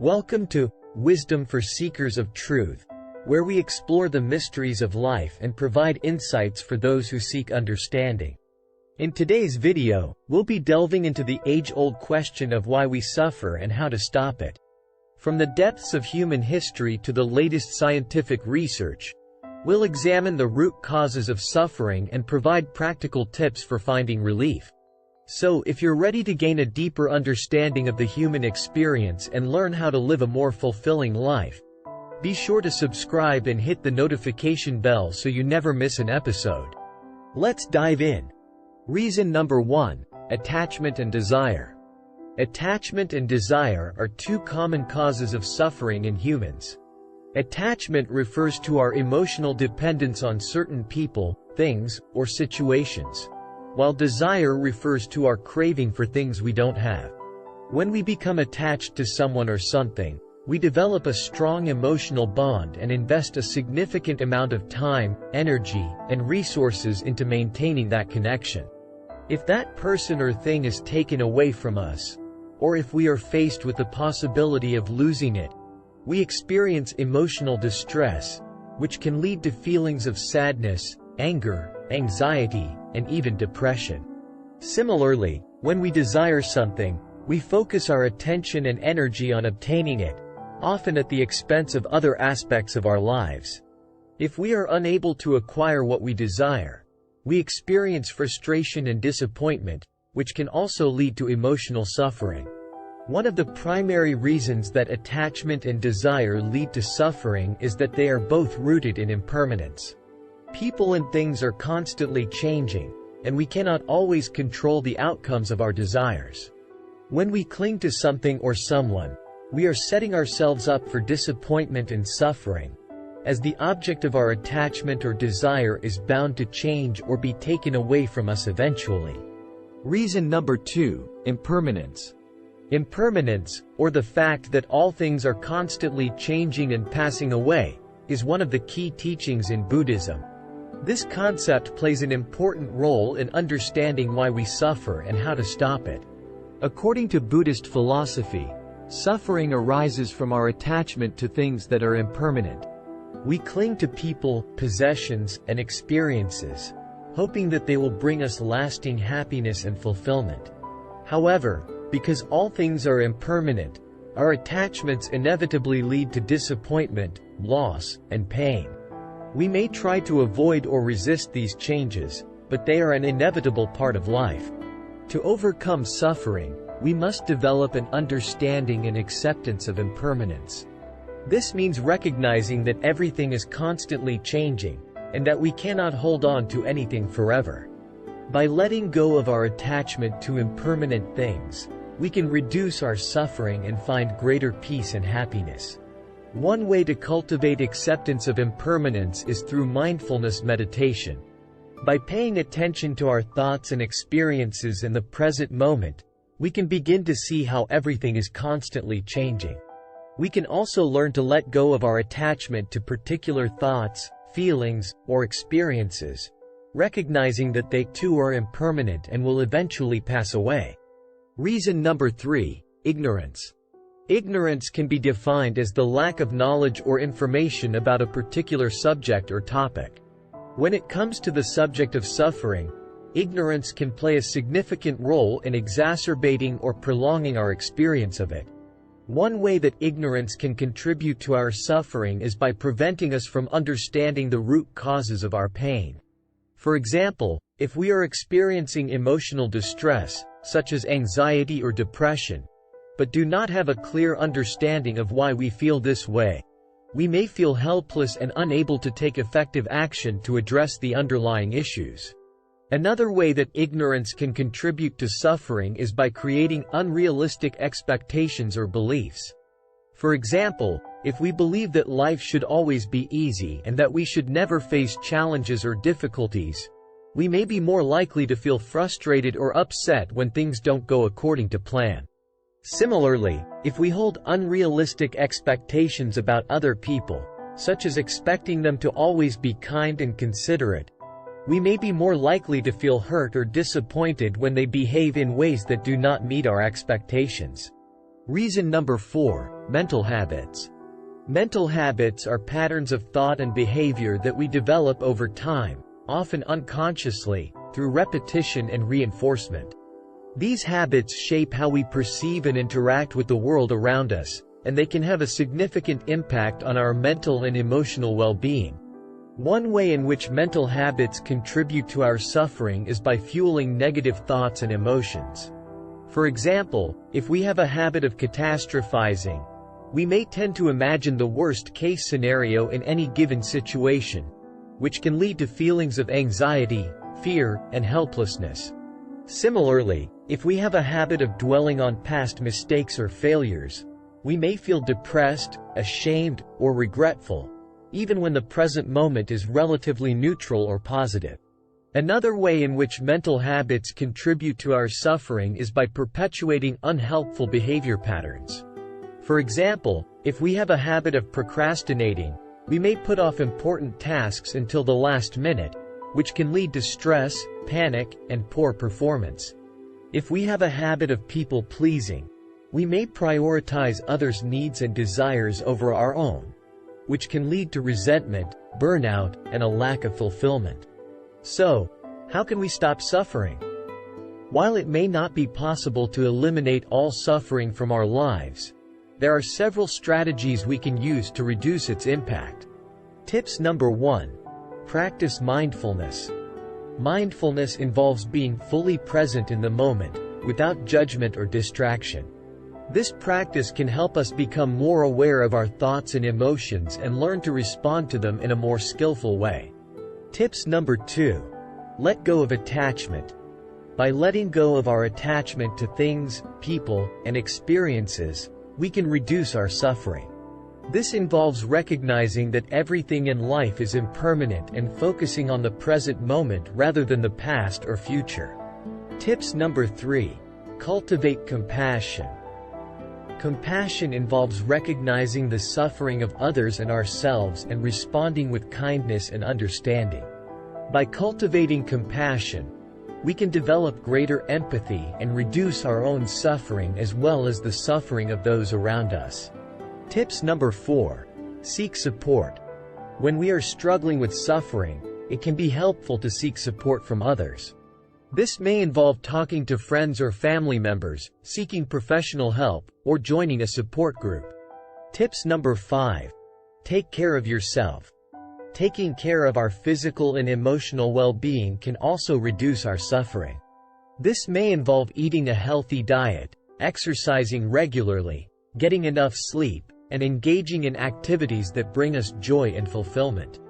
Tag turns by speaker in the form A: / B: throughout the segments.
A: Welcome to Wisdom for Seekers of Truth, where we explore the mysteries of life and provide insights for those who seek understanding. In today's video, we'll be delving into the age-old question of why we suffer and how to stop it. From the depths of human history to the latest scientific research, we'll examine the root causes of suffering and provide practical tips for finding relief. So, if you're ready to gain a deeper understanding of the human experience and learn how to live a more fulfilling life, be sure to subscribe and hit the notification bell so you never miss an episode. Let's dive in. Reason number 1: attachment and desire. Attachment and desire are two common causes of suffering in humans. Attachment refers to our emotional dependence on certain people, things, or situations, while desire refers to our craving for things we don't have. When we become attached to someone or something, we develop a strong emotional bond and invest a significant amount of time, energy, and resources into maintaining that connection. If that person or thing is taken away from us, or if we are faced with the possibility of losing it, we experience emotional distress, which can lead to feelings of sadness, anger, anxiety, and even depression. Similarly, when we desire something, we focus our attention and energy on obtaining it, often at the expense of other aspects of our lives. If we are unable to acquire what we desire, we experience frustration and disappointment, which can also lead to emotional suffering. One of the primary reasons that attachment and desire lead to suffering is that they are both rooted in impermanence. People and things are constantly changing, and we cannot always control the outcomes of our desires. When we cling to something or someone, we are setting ourselves up for disappointment and suffering, as the object of our attachment or desire is bound to change or be taken away from us eventually. Reason number 2: impermanence. Impermanence, or the fact that all things are constantly changing and passing away, is one of the key teachings in Buddhism. This concept plays an important role in understanding why we suffer and how to stop it. According to Buddhist philosophy, suffering arises from our attachment to things that are impermanent. We cling to people, possessions, and experiences, hoping that they will bring us lasting happiness and fulfillment. However, because all things are impermanent, our attachments inevitably lead to disappointment, loss, and pain. We may try to avoid or resist these changes, but they are an inevitable part of life. To overcome suffering, we must develop an understanding and acceptance of impermanence. This means recognizing that everything is constantly changing, and that we cannot hold on to anything forever. By letting go of our attachment to impermanent things, we can reduce our suffering and find greater peace and happiness. One way to cultivate acceptance of impermanence is through mindfulness meditation. By paying attention to our thoughts and experiences in the present moment, we can begin to see how everything is constantly changing. We can also learn to let go of our attachment to particular thoughts, feelings, or experiences, recognizing that they too are impermanent and will eventually pass away. Reason number 3: ignorance. Ignorance can be defined as the lack of knowledge or information about a particular subject or topic. When it comes to the subject of suffering, ignorance can play a significant role in exacerbating or prolonging our experience of it. One way that ignorance can contribute to our suffering is by preventing us from understanding the root causes of our pain. For example, if we are experiencing emotional distress, such as anxiety or depression, but do not have a clear understanding of why we feel this way, we may feel helpless and unable to take effective action to address the underlying issues. Another way that ignorance can contribute to suffering is by creating unrealistic expectations or beliefs. For example, if we believe that life should always be easy and that we should never face challenges or difficulties, we may be more likely to feel frustrated or upset when things don't go according to plan. Similarly, if we hold unrealistic expectations about other people, such as expecting them to always be kind and considerate, we may be more likely to feel hurt or disappointed when they behave in ways that do not meet our expectations. Reason number 4: Mental habits. Mental habits are patterns of thought and behavior that we develop over time, often unconsciously, through repetition and reinforcement. These habits shape how we perceive and interact with the world around us, and they can have a significant impact on our mental and emotional well-being. One way in which mental habits contribute to our suffering is by fueling negative thoughts and emotions. For example, if we have a habit of catastrophizing, we may tend to imagine the worst-case scenario in any given situation, which can lead to feelings of anxiety, fear, and helplessness. Similarly, if we have a habit of dwelling on past mistakes or failures, we may feel depressed, ashamed, or regretful, even when the present moment is relatively neutral or positive. Another way in which mental habits contribute to our suffering is by perpetuating unhelpful behavior patterns. For example, if we have a habit of procrastinating, we may put off important tasks until the last minute, which can lead to stress, panic, and poor performance. If we have a habit of people-pleasing, we may prioritize others' needs and desires over our own, which can lead to resentment, burnout, and a lack of fulfillment. So, how can we stop suffering? While it may not be possible to eliminate all suffering from our lives, there are several strategies we can use to reduce its impact. Tips number 1. Practice mindfulness. Mindfulness involves being fully present in the moment, without judgment or distraction. This practice can help us become more aware of our thoughts and emotions and learn to respond to them in a more skillful way. Tips number 2. Let go of attachment. By letting go of our attachment to things, people, and experiences, we can reduce our suffering. This involves recognizing that everything in life is impermanent and focusing on the present moment rather than the past or future. Tips number 3. Cultivate compassion. Compassion involves recognizing the suffering of others and ourselves and responding with kindness and understanding. By cultivating compassion, we can develop greater empathy and reduce our own suffering as well as the suffering of those around us. Tips number 4. Seek support. When we are struggling with suffering, it can be helpful to seek support from others. This may involve talking to friends or family members, seeking professional help, or joining a support group. Tips number 5. Take care of yourself. Taking care of our physical and emotional well-being can also reduce our suffering. This may involve eating a healthy diet, exercising regularly, getting enough sleep, and engaging in activities that bring us joy and fulfillment.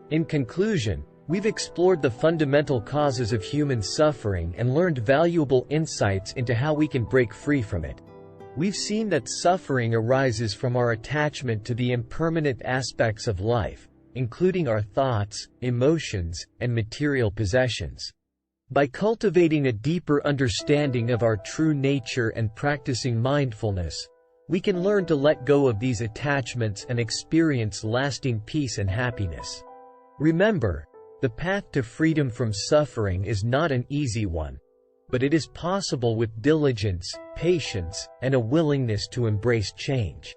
A: In conclusion, we've explored the fundamental causes of human suffering and learned valuable insights into how we can break free from it. We've seen that suffering arises from our attachment to the impermanent aspects of life, including our thoughts, emotions, and material possessions. By cultivating a deeper understanding of our true nature and practicing mindfulness, we can learn to let go of these attachments and experience lasting peace and happiness. Remember, the path to freedom from suffering is not an easy one, but it is possible with diligence, patience, and a willingness to embrace change.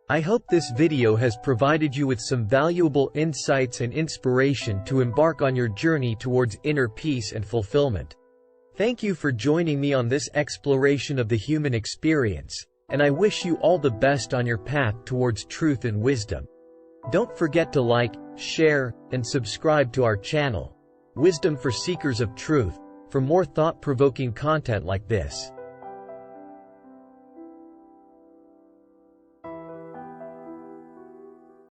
A: I hope this video has provided you with some valuable insights and inspiration to embark on your journey towards inner peace and fulfillment. Thank you for joining me on this exploration of the human experience, and I wish you all the best on your path towards truth and wisdom. Don't forget to like, share, and subscribe to our channel, Wisdom for Seekers of Truth, for more thought-provoking content like this.